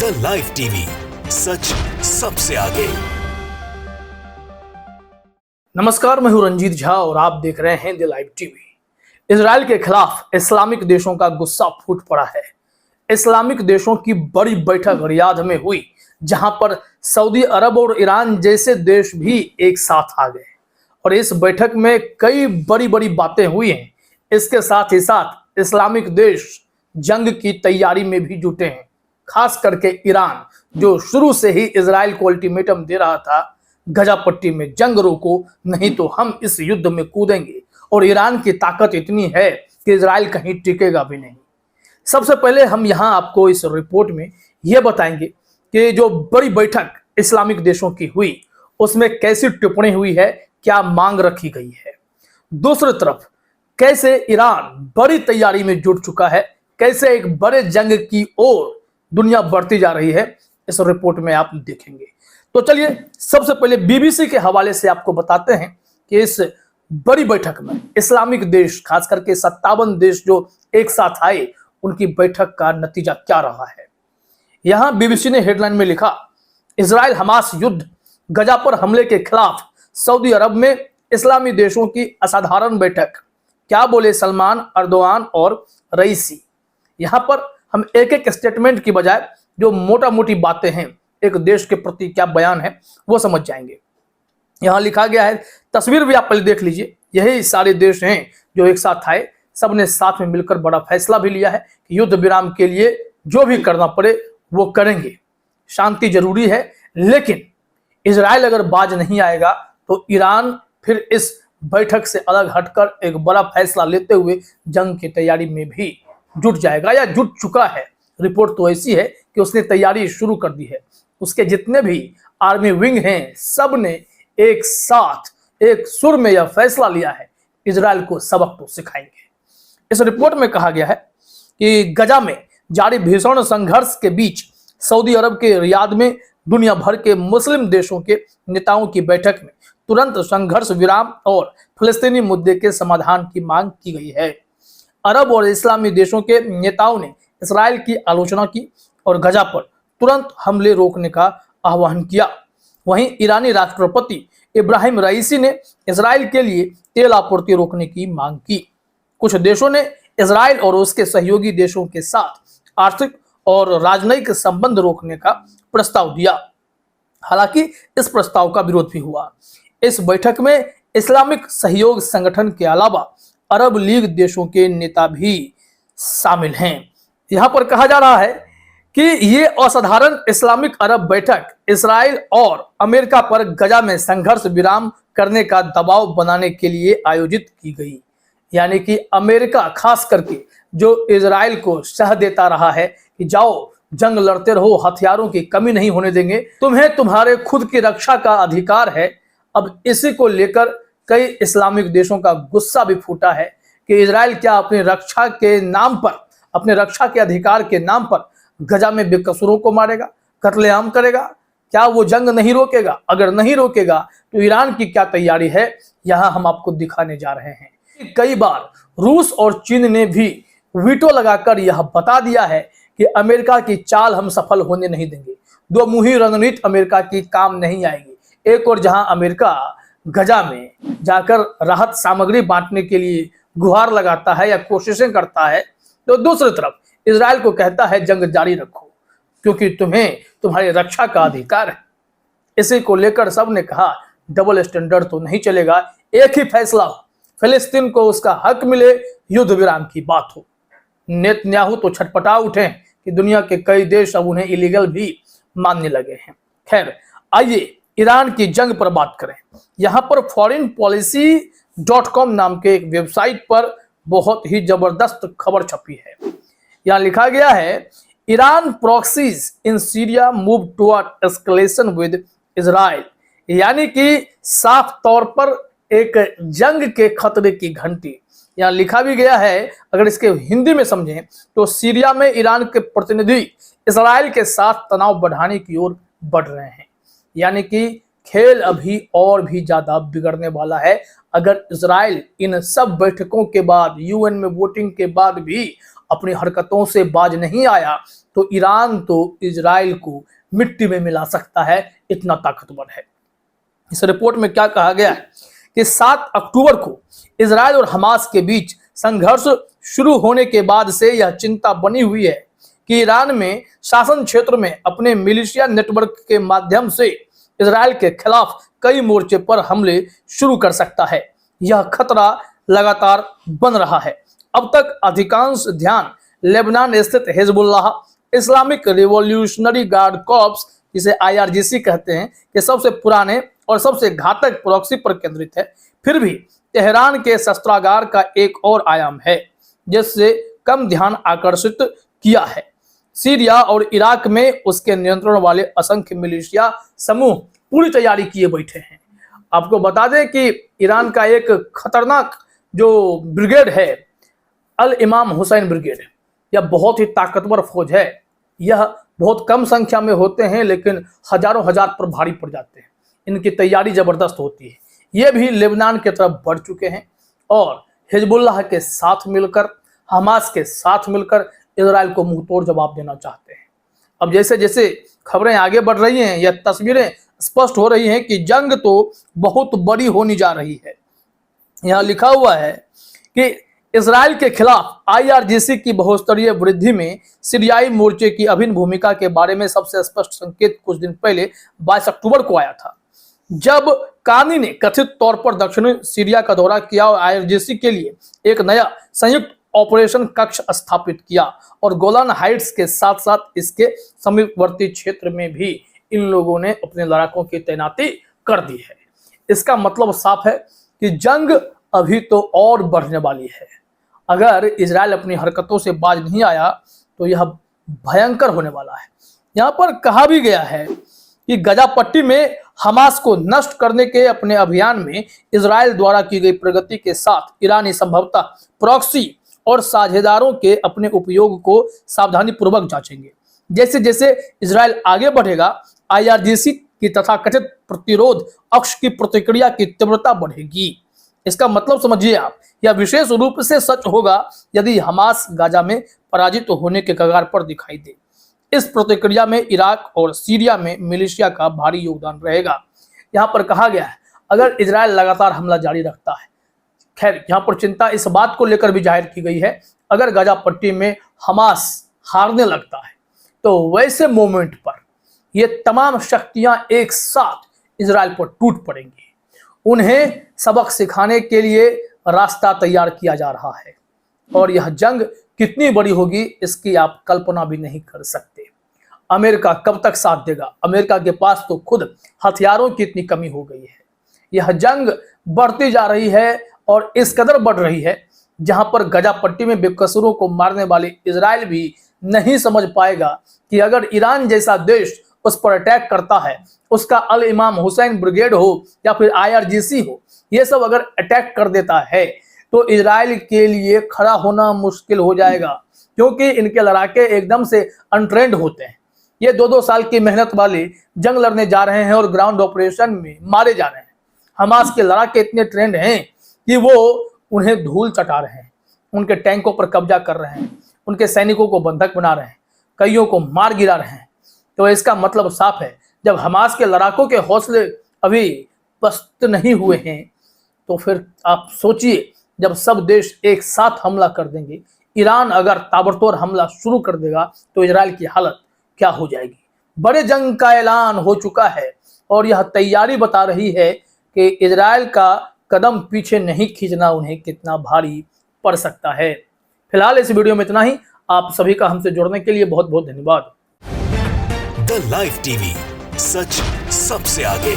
The live TV, सच सबसे आगे। नमस्कार, मैं हूं रंजीत झा और आप देख रहे हैं द लाइव टीवी। इजराइल के खिलाफ इस्लामिक देशों का गुस्सा फूट पड़ा है। इस्लामिक देशों की बड़ी बैठक रियाद में हुई, जहां पर सऊदी अरब और ईरान जैसे देश भी एक साथ आ गए और इस बैठक में कई बड़ी बड़ी बातें हुई हैं। इसके साथ ही साथ इस्लामिक देश जंग की तैयारी में भी जुटे हैं। खास करके ईरान, जो शुरू से ही इजराइल को अल्टीमेटम दे रहा था, गजा पट्टी में जंग रोको नहीं तो हम इस युद्ध में कूदेंगे। और ईरान की ताकत इतनी है कि इजराइल कहीं टिकेगा भी नहीं। सबसे पहले हम यहां आपको इस रिपोर्ट में यह बताएंगे कि जो बड़ी बैठक इस्लामिक देशों की हुई, उसमें कैसी टिप्पणी हुई है, क्या मांग रखी गई है। दूसरी तरफ कैसे ईरान बड़ी तैयारी में जुट चुका है, कैसे एक बड़े जंग की ओर दुनिया बढ़ती जा रही है, इस रिपोर्ट में आप देखेंगे। तो चलिए सबसे पहले बीबीसी के हवाले से आपको बताते हैं कि इस बड़ी बैठक में इस्लामिक देश, खास करके 57 देश जो एक साथ आए, उनकी बैठक का नतीजा क्या रहा है। यहां बीबीसी ने हेडलाइन में लिखा, इजराइल हमास युद्ध, गजा पर हमले के खिलाफ सऊदी अरब में इस्लामी देशों की असाधारण बैठक, क्या बोले सलमान, अर्दोआन और रईसी। यहां पर हम एक एक स्टेटमेंट की बजाय जो मोटा मोटी बातें हैं, एक देश के प्रति क्या बयान है, वो समझ जाएंगे। यहां लिखा गया है, तस्वीर भी आप पहले देख लीजिए। यही सारे देश हैं जो एक साथ आए, सबने साथ में मिलकर बड़ा फैसला भी लिया है कि युद्ध विराम के लिए जो भी करना पड़े वो करेंगे। शांति जरूरी है, लेकिन इजराइल अगर बाज नहीं आएगा तो ईरान फिर इस बैठक से अलग हटकर एक बड़ा फैसला लेते हुए जंग की तैयारी में भी जुट जाएगा या जुट चुका है। रिपोर्ट तो ऐसी है कि उसने तैयारी शुरू कर दी है। उसके जितने भी आर्मी विंग हैं, सब ने एक साथ एक सुर में यह फैसला लिया है, इजराइल को सबक तो सिखाएंगे। इस रिपोर्ट में कहा गया है कि गजा में जारी भीषण संघर्ष के बीच सऊदी अरब के रियाद में दुनिया भर के मुस्लिम देशों के नेताओं की बैठक में तुरंत संघर्ष विराम और फिलिस्तीनी मुद्दे के समाधान की मांग की गई है। अरब और इस्लामी देशों के नेताओं ने इस्राइल की आलोचना की और गजा पर तुरंत हमले रोकने का आह्वान किया। वहीं ईरानी राष्ट्रपति इब्राहिम रईसी ने इजराइल के लिए तेल आपूर्ति रोकने की मांग की। कुछ देशों ने इजराइल और उसके सहयोगी देशों के साथ आर्थिक और राजनयिक संबंध रोकने का प्रस्ताव दिया। हालांकि इस प्रस्ताव का विरोध भी हुआ। इस बैठक में इस्लामिक सहयोग संगठन के अलावा अरब लीग देशों के नेता भी शामिल हैं। यहां पर कहा जा रहा है कि ये असाधारण इस्लामिक अरब बैठक इस्राइल और अमेरिका पर गजा में संघर्ष विराम करने का दबाव बनाने के लिए आयोजित की गई। यानी कि अमेरिका खास करके जो इजराइल को सह देता रहा है कि जाओ जंग लड़ते रहो, हथियारों की कमी नहीं होने देंगे, तुम्हें तुम्हारे खुद की रक्षा का अधिकार है। अब इसी को लेकर कई इस्लामिक देशों का गुस्सा भी फूटा है कि इजराइल क्या अपनी रक्षा के नाम पर, अपने रक्षा के अधिकार के नाम पर गजा में बेकसूरों को मारेगा, कत्लेआम करेगा। क्या वो जंग नहीं रोकेगा? अगर नहीं रोकेगा तो ईरान की क्या तैयारी है, यहां हम आपको दिखाने जा रहे हैं। कई बार रूस और चीन ने भी वीटो लगाकर यह बता दिया है कि अमेरिका की चाल हम सफल होने नहीं देंगे। दो मुही रणनीति अमेरिका की काम नहीं आएगी। एक और जहां अमेरिका गजा में जाकर राहत सामग्री बांटने के लिए गुहार लगाता है या कोशिशें करता है, तो दूसरी तरफ इजराइल को कहता है जंग जारी रखो क्योंकि तुम्हें तुम्हारी रक्षा का अधिकार है। इसी को लेकर सब ने कहा डबल स्टैंडर्ड तो नहीं चलेगा, एक ही फैसला हो, फिलिस्तीन को उसका हक मिले, युद्ध विराम की बात हो। नेतन्याहू तो छटपटा उठे कि दुनिया के कई देश अब उन्हें इलीगल भी मानने लगे हैं। खैर, आइए ईरान की जंग पर बात करें। यहां पर foreignpolicy.com नाम के एक वेबसाइट पर बहुत ही जबरदस्त खबर छपी है। यहां लिखा गया है, Iran proxies in Syria move toward escalation with Israel. यानी कि साफ तौर पर एक जंग के खतरे की घंटी। यहां लिखा भी गया है, अगर इसके हिंदी में समझें तो सीरिया में ईरान के प्रतिनिधि इजराइल के साथ तनाव बढ़ाने की ओर बढ़ रहे हैं। यानी कि खेल अभी और भी ज्यादा बिगड़ने वाला है। अगर इजराइल इन सब बैठकों के बाद, यूएन में वोटिंग के बाद भी अपनी हरकतों से बाज नहीं आया तो ईरान तो इजराइल को मिट्टी में मिला सकता है, इतना ताकतवर है। इस रिपोर्ट में क्या कहा गया है कि 7 अक्टूबर को इजराइल और हमास के बीच संघर्ष शुरू होने के बाद से यह चिंता बनी हुई है कि ईरान में शासन क्षेत्र में अपने मिलिशिया नेटवर्क के माध्यम से इजराइल के खिलाफ कई मोर्चे पर हमले शुरू कर सकता है। यह खतरा लगातार बन रहा है। अब तक अधिकांश ध्यान लेबनान स्थित Hezbollah, Islamic revolutionary guard corps जिसे IRGC कहते हैं, के सबसे पुराने और सबसे घातक प्रॉक्सी पर केंद्रित है। फिर भी तेहरान के शस्त्रागार का एक और आयाम है जिससे कम ध्यान आकर्षित किया है। सीरिया और इराक में उसके नियंत्रण वाले असंख्य मिलिशिया समूह पूरी तैयारी किए बैठे हैं। आपको बता दें कि ईरान का एक खतरनाक जो ब्रिगेड है, अल इमाम हुसैन ब्रिगेड, यह बहुत ही ताकतवर फौज है। यह बहुत कम संख्या में होते हैं लेकिन हजारों हजार पर भारी पड़ जाते हैं। इनकी तैयारी जबरदस्त होती है। ये भी लेबनान की तरफ बढ़ चुके हैं और हिजबुल्लाह के साथ मिलकर, हमास के साथ मिलकर इजराइल को मुंहतोड़ जवाब देना चाहते हैं। अब जैसे जैसे खबरें आगे बढ़ रही हैं, यह तस्वीरें स्पष्ट हो रही हैं कि जंग तो बहुत बड़ी होने जा रही है। यहाँ लिखा हुआ है कि इजराइल के खिलाफ IRGC की बहुस्तरीय वृद्धि में सीरियाई मोर्चे की अभिन्न भूमिका के बारे में सबसे स्पष्ट संकेत कुछ दिन पहले 22 अक्टूबर को आया था, जब कानी ने कथित तौर पर दक्षिणी सीरिया का दौरा किया और IRGC के लिए एक नया संयुक्त ऑपरेशन कक्ष स्थापित किया और गोलान हाइट्स के साथ साथ इसके समीपवर्ती क्षेत्र में भी इन लोगों ने अपने लड़ाकों की तैनाती कर दी है। इसका मतलब साफ है कि जंग अभी तो और बढ़ने वाली है। अगर इजराइल अपनी हरकतों से बाज नहीं आया तो यह भयंकर होने वाला है। यहाँ पर कहा भी गया है कि गजा पट्टी में हमास को नष्ट करने के अपने अभियान में इजराइल द्वारा की गई प्रगति के साथ ईरानी संभवतः प्रॉक्सी और साझेदारों के अपने उपयोग को सावधानी पूर्वक जांचेंगे। जैसे जैसे इजराइल आगे बढ़ेगा, IRGC की तथाकथित प्रतिरोध अक्ष की प्रतिक्रिया की तीव्रता बढ़ेगी। इसका मतलब समझिए आप, यह विशेष रूप से सच होगा यदि हमास गाजा में पराजित होने के कगार पर दिखाई दे। इस प्रतिक्रिया में इराक और सीरिया में मिलिशिया का भारी योगदान रहेगा। यहाँ पर कहा गया है अगर इजराइल लगातार हमला जारी रखता है, खैर यहाँ पर चिंता इस बात को लेकर भी जाहिर की गई है, अगर गाजा पट्टी में हमास हारने लगता है तो वैसे मोमेंट पर ये तमाम शक्तियां एक साथ इजराइल पर टूट पड़ेंगी। उन्हें सबक सिखाने के लिए रास्ता तैयार किया जा रहा है और यह जंग कितनी बड़ी होगी इसकी आप कल्पना भी नहीं कर सकते। अमेरिका कब तक साथ देगा? अमेरिका के पास तो खुद हथियारों की इतनी कमी हो गई है। यह जंग बढ़ती जा रही है और इस कदर बढ़ रही है जहां पर गजा पट्टी में बेकसूरों को मारने वाले इजराइल भी नहीं समझ पाएगा कि अगर ईरान जैसा देश उस पर अटैक करता है, उसका अल इमाम हुसैन ब्रिगेड हो या फिर IRGC हो, ये सब अगर अटैक कर देता है तो इजराइल के लिए खड़ा होना मुश्किल हो जाएगा, क्योंकि इनके लड़ाके एकदम से अनट्रेंड होते हैं। ये 2-2 साल की मेहनत वाले जंग लड़ने जा रहे हैं और ग्राउंड ऑपरेशन में मारे जा रहे हैं। हमास के लड़ाके इतने ट्रेंड हैं कि वो उन्हें धूल चटा रहे हैं, उनके टैंकों पर कब्जा कर रहे हैं, उनके सैनिकों को बंधक बना रहे हैं, कईयों को मार गिरा रहे हैं। तो इसका मतलब साफ है, जब हमास के लड़ाकों के हौसले अभी पस्त नहीं हुए हैं तो फिर आप सोचिए जब सब देश एक साथ हमला कर देंगे, ईरान अगर ताबड़तोड़ हमला शुरू कर देगा तो इजराइल की हालत क्या हो जाएगी। बड़े जंग का ऐलान हो चुका है और यह तैयारी बता रही है कि इजराइल का कदम पीछे नहीं खींचना उन्हें कितना भारी पड़ सकता है। फिलहाल इस वीडियो में इतना ही। आप सभी का हमसे जुड़ने के लिए बहुत बहुत धन्यवाद। द लाइव टीवी, सच सबसे आगे।